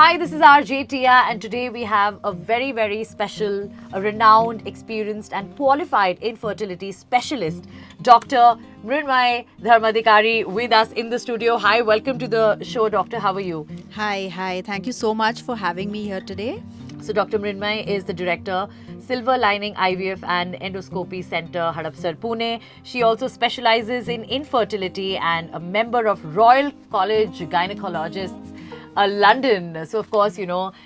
Hi, this is RJ Tia, and today we have a very, very special, a renowned, experienced, and qualified infertility specialist, Dr. Mrinmay Dharmadhikari, with us in the studio. Hi, welcome to the show, Doctor. How are you? Hi. Thank you so much for having me here today. So, Dr. Mrinmay is the director, Silver Lining IVF and Endoscopy Center, Hadapsar, Pune. She also specializes in infertility and a member of Royal College Gynecologists. London. So, of course,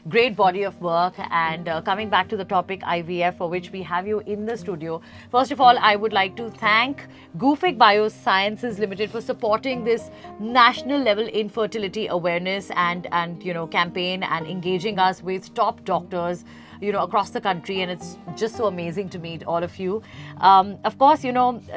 great body of work. And coming back to the topic IVF, for which we have you in the studio. First of all, I would like to thank Gufic Biosciences Limited for supporting this national level infertility awareness and campaign and engaging us with top doctors across the country, and it's just so amazing to meet all of you. Of course,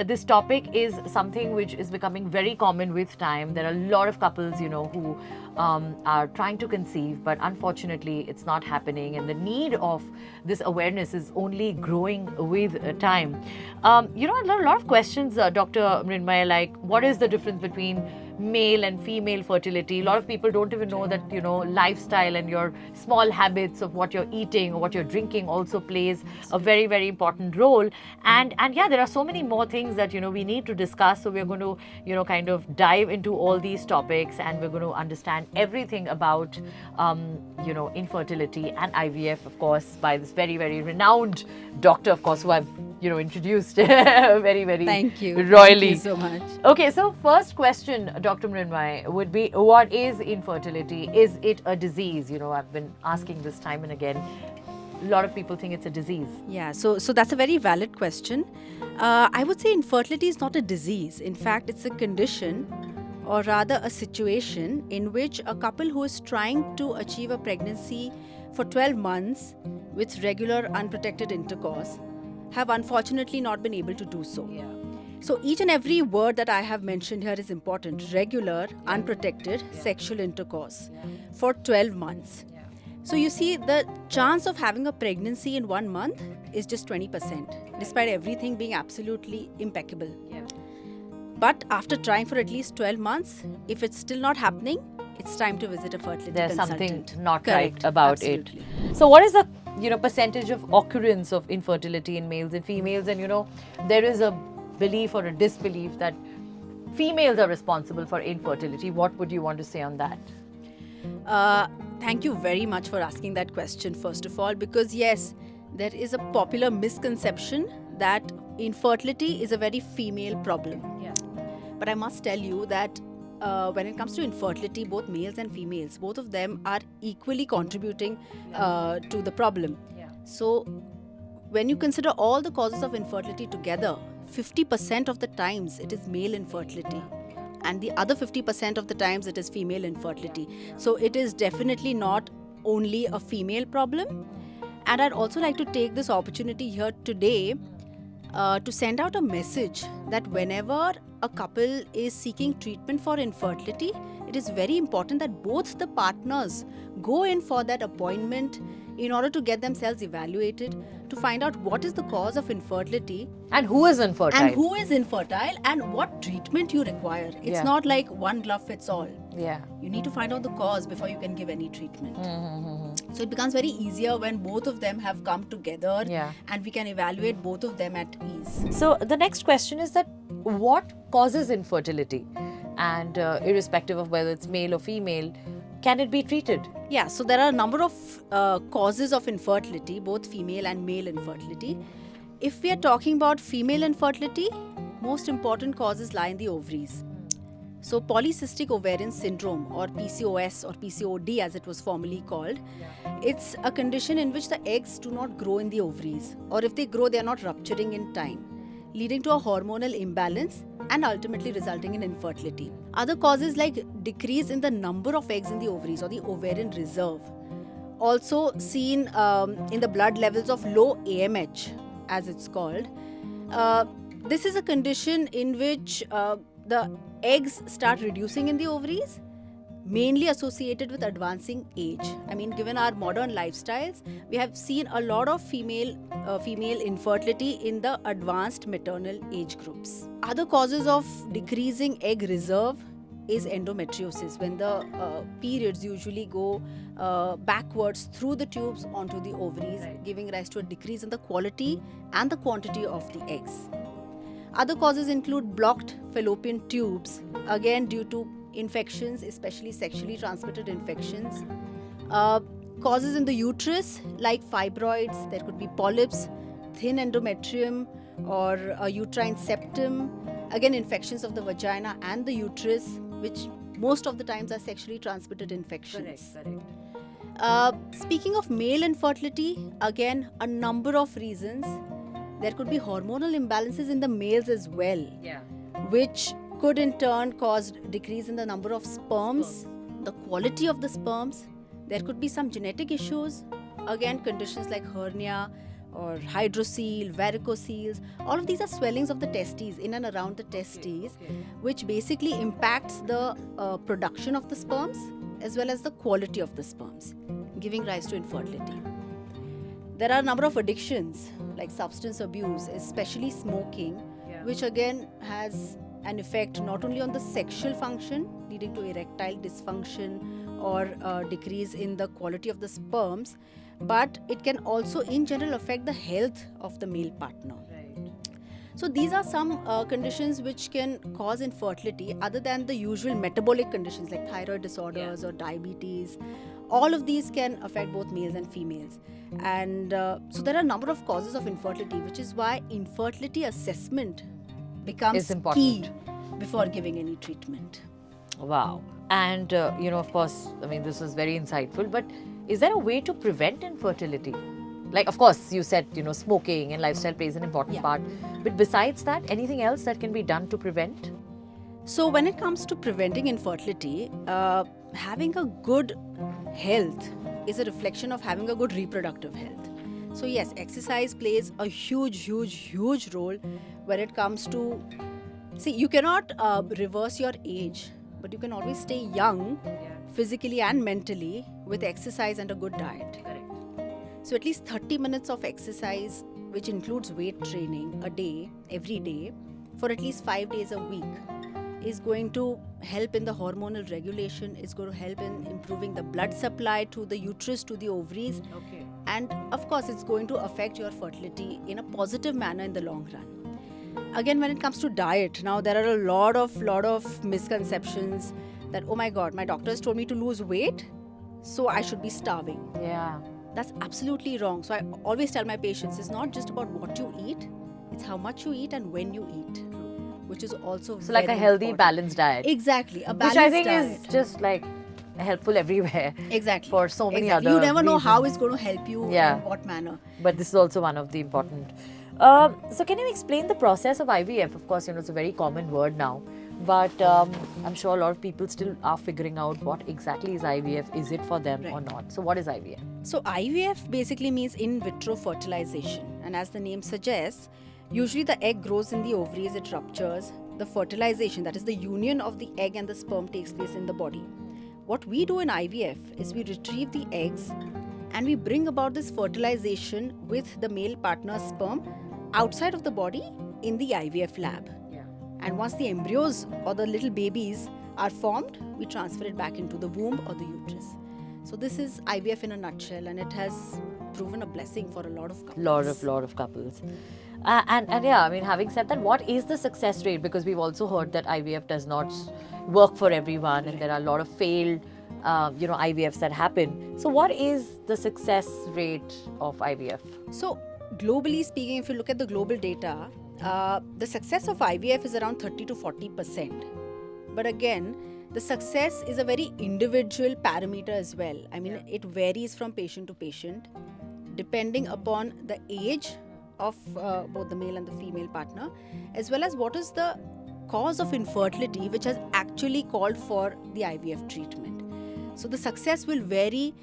this topic is something which is becoming very common with time. There are a lot of couples, who are trying to conceive, but unfortunately, it's not happening, and the need of this awareness is only growing with time. A lot of questions, Dr. Mrinmay, like what is the difference between male and female fertility? A lot of people don't even know that lifestyle and your small habits of what you're eating or what you're drinking also plays a very, very important role. And yeah, there are so many more things that we need to discuss. So we're going to kind of dive into all these topics, and we're going to understand everything about infertility and IVF, of course, by this very, very renowned doctor, of course, who I've introduced very, very Thank you. royally. Thank you so much. Okay, so first question, Dr. Mrinmay, would be, what is infertility? Is it a disease? I've been asking this time and again. A lot of people think it's a disease. Yeah, so that's a very valid question. I would say infertility is not a disease. In fact, it's a condition, or rather a situation in which a couple who is trying to achieve a pregnancy for 12 months with regular unprotected intercourse have unfortunately not been able to do so. Yeah. So each and every word that I have mentioned here is important. Regular, unprotected sexual intercourse for 12 months. So you see, the chance of having a pregnancy in 1 month is just 20%, despite everything being absolutely impeccable. Yeah. But after trying for at least 12 months, if it's still not happening, it's time to visit a fertility There's consultant. something not Correct. right about Absolutely. it. So what is the percentage of occurrence of infertility in males and females? And there is a belief or a disbelief that females are responsible for infertility. What would you want to say on that? Thank you very much for asking that question, first of all, because yes, there is a popular misconception that infertility is a very female problem. Yeah. But I must tell you that when it comes to infertility, both males and females, both of them are equally contributing to the problem. Yeah. So when you consider all the causes of infertility together, 50% of the times it is male infertility, and the other 50% of the times it is female infertility. So it is definitely not only a female problem. And I'd also like to take this opportunity here today to send out a message that whenever a couple is seeking treatment for infertility, it is very important that both the partners go in for that appointment in order to get themselves evaluated, to find out what is the cause of infertility And who is infertile? and what treatment you require. It's Yeah. not like one glove fits all. Yeah. You need to find out the cause before you can give any treatment. Mm-hmm. So it becomes very easier when both of them have come together, Yeah. and we can evaluate both of them at ease. So the next question is that what causes infertility? And irrespective of whether it's male or female, can it be treated? Yeah, so there are a number of causes of infertility, both female and male infertility. If we are talking about female infertility, most important causes lie in the ovaries. So polycystic ovarian syndrome, or PCOS or PCOD as it was formerly called, it's a condition in which the eggs do not grow in the ovaries, or if they grow, they are not rupturing in time, leading to a hormonal imbalance and ultimately resulting in infertility. Other causes like decrease in the number of eggs in the ovaries, or the ovarian reserve, also seen in the blood levels of low AMH as it's called. This is a condition in which the eggs start reducing in the ovaries, mainly associated with advancing age. I mean, given our modern lifestyles, we have seen a lot of female infertility in the advanced maternal age groups. Other causes of decreasing egg reserve is endometriosis, when the periods usually go backwards through the tubes onto the ovaries, giving rise to a decrease in the quality and the quantity of the eggs. Other causes include blocked fallopian tubes, again due to infections, especially sexually transmitted infections. Causes in the uterus like fibroids, there could be polyps, thin endometrium, or a uterine septum. Again, infections of the vagina and the uterus, which most of the times are sexually transmitted infections. Speaking of male infertility, again, a number of reasons. There could be hormonal imbalances in the males as well, which could in turn cause decrease in the number of sperms, the quality of the sperms. There could be some genetic issues, again conditions like hernia or hydrocele, varicoceles. All of these are swellings of the testes, in and around the testes, which basically impacts the production of the sperms as well as the quality of the sperms, giving rise to infertility. There are a number of addictions like substance abuse, especially smoking, which again has an effect not only on the sexual function, leading to erectile dysfunction or decrease in the quality of the sperms, but it can also in general affect the health of the male partner. So these are some conditions which can cause infertility other than the usual metabolic conditions like thyroid disorders or diabetes. All of these can affect both males and females. And so there are a number of causes of infertility, which is why infertility assessment becomes key before giving any treatment. Wow. And, of course, I mean, this was very insightful, but is there a way to prevent infertility? Like, of course, you said, smoking and lifestyle plays an important part. But besides that, anything else that can be done to prevent? So when it comes to preventing infertility, having a good health is a reflection of having a good reproductive health. So yes, exercise plays a huge role when it comes to, see, you cannot reverse your age, but you can always stay young physically and mentally with exercise and a good diet. So at least 30 minutes of exercise, which includes weight training a day, every day, for at least 5 days a week, is going to help in the hormonal regulation, is going to help in improving the blood supply to the uterus, to the ovaries. And of course, it's going to affect your fertility in a positive manner in the long run. Again, when it comes to diet, now there are a lot of misconceptions that, oh my God, my doctor has told me to lose weight, so I should be starving. Yeah. That's absolutely wrong. So I always tell my patients, it's not just about what you eat, it's how much you eat and when you eat, which is also so like a healthy, balanced diet. Exactly, a balanced diet. Which I think diet is just like helpful everywhere. Exactly. For so many other You never know reasons. how it's going to help you in what manner. But this is also one of the important. So can you explain the process of IVF? Of course, it's a very common word now. But I'm sure a lot of people still are figuring out what exactly is IVF. Is it for them or not? So what is IVF? So IVF basically means in vitro fertilization. And as the name suggests, usually the egg grows in the ovaries, it ruptures. The fertilization, that is the union of the egg and the sperm, takes place in the body. What we do in IVF is we retrieve the eggs and we bring about this fertilization with the male partner's sperm outside of the body in the IVF lab. And once the embryos or the little babies are formed, we transfer it back into the womb or the uterus. So this is IVF in a nutshell, and it has proven a blessing for a lot of couples. Lot of couples. And yeah, I mean, having said that, what is the success rate? Because we've also heard that IVF does not work for everyone, and there are a lot of failed, IVFs that happen. So what is the success rate of IVF? So globally speaking, if you look at the global data, the success of IVF is around 30 to 40%. But again, the success is a very individual parameter as well. I mean, it varies from patient to patient, depending upon the age of both the male and the female partner, as well as what is the cause of infertility which has actually called for the IVF treatment. So the success will vary,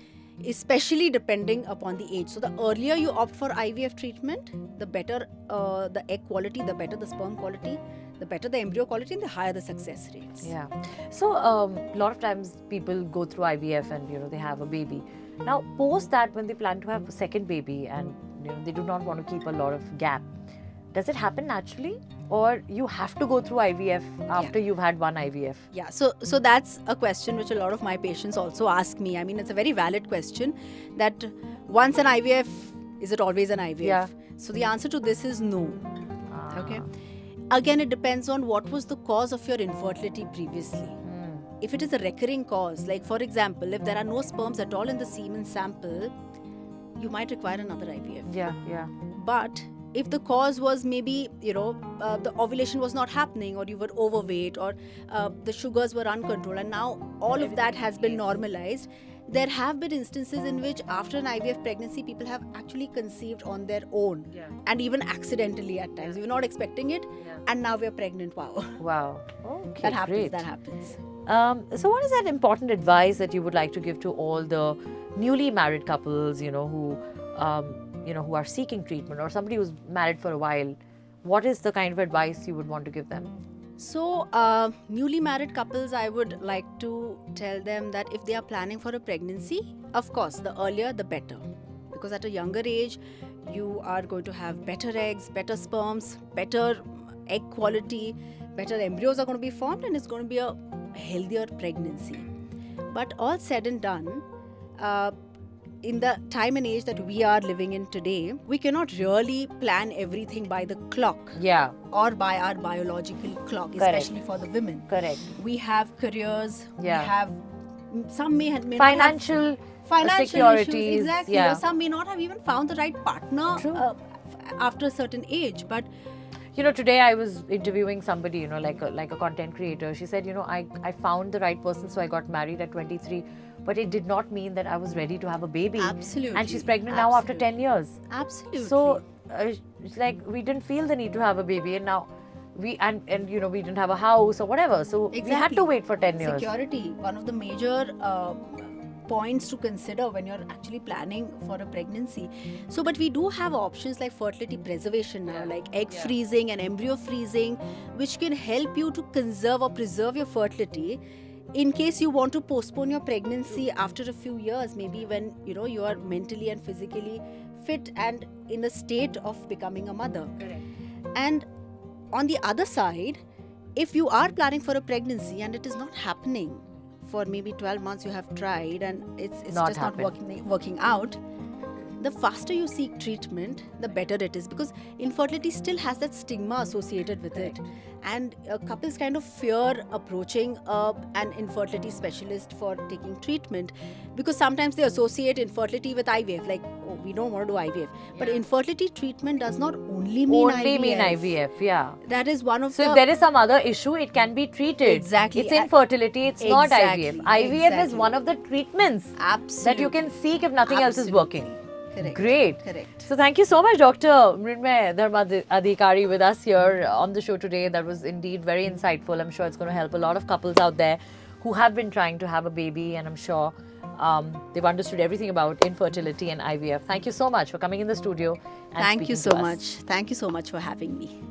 especially depending upon the age. So the earlier you opt for IVF treatment, the better the egg quality, the better the sperm quality, the better the embryo quality, and the higher the success rates. Yeah. So a lot of times people go through IVF and they have a baby. Now post that, when they plan to have a second baby and they do not want to keep a lot of gap, does it happen naturally? or you have to go through IVF after you've had one IVF? Yeah, so that's a question which a lot of my patients also ask me. I mean, it's a very valid question that once an IVF, is it always an IVF? Yeah. So the answer to this is no. Ah. Okay. Again, it depends on what was the cause of your infertility previously. If it is a recurring cause, like for example, if there are no sperms at all in the semen sample, you might require another IVF. Yeah. But if the cause was maybe, the ovulation was not happening, or you were overweight, or the sugars were uncontrolled, and now all of that has been normalized, there have been instances in which after an IVF pregnancy, people have actually conceived on their own, and even accidentally at times. We were not expecting it, and now we're pregnant. Wow. Wow. Okay, That happens. great. That happens. So what is that important advice that you would like to give to all the newly married couples, who are seeking treatment, or somebody who's married for a while? What is the kind of advice you would want to give them? So, newly married couples, I would like to tell them that if they are planning for a pregnancy, of course, the earlier the better. Because at a younger age, you are going to have better eggs, better sperms, better egg quality, better embryos are going to be formed, and it's going to be a healthier pregnancy. But all said and done, in the time and age that we are living in today, we cannot really plan everything by the clock. Yeah. Or by our biological clock, Correct. especially for the women. Correct. We have careers. Yeah. We have some may not have Financial securities. issues, exactly. Yeah. Or some may not have even found the right partner True. after a certain age. But today I was interviewing somebody, like a content creator. She said, I found the right person, so I got married at 23. But it did not mean that I was ready to have a baby. Absolutely. And she's pregnant now after 10 years. absolutely. So it's like we didn't feel the need to have a baby, and now we didn't have a house or whatever. So we had Exactly. to wait for 10 years. Security, one of the major points to consider when you're actually planning for a pregnancy. So, but we do have options like fertility preservation now, like egg freezing and embryo freezing, which can help you to conserve or preserve your fertility in case you want to postpone your pregnancy after a few years, maybe when you are mentally and physically fit and in a state of becoming a mother. Correct. And on the other side, if you are planning for a pregnancy and it is not happening, for maybe 12 months you have tried and it's Not just not working out, the faster you seek treatment, the better it is, because infertility still has that stigma associated with it, and couples kind of fear approaching an infertility specialist for taking treatment, because sometimes they associate infertility with IVF, like, oh, we don't want to do IVF. But infertility treatment does not only mean IVF. Yeah. That is one of So if there is some other issue, it can be treated. Exactly. It's infertility, it's not Exactly. IVF. IVF is Exactly. one of the treatments Absolutely. that you can seek if nothing else is working. Correct. Great. Correct. So thank you so much, Dr. Mrinmay Dharmadhikari, with us here on the show today. That was indeed very insightful. I'm sure it's going to help a lot of couples out there who have been trying to have a baby, and I'm sure they've understood everything about infertility and IVF. Thank you so much for coming in the studio and Thank you speaking so to us. much. Thank you so much for having me.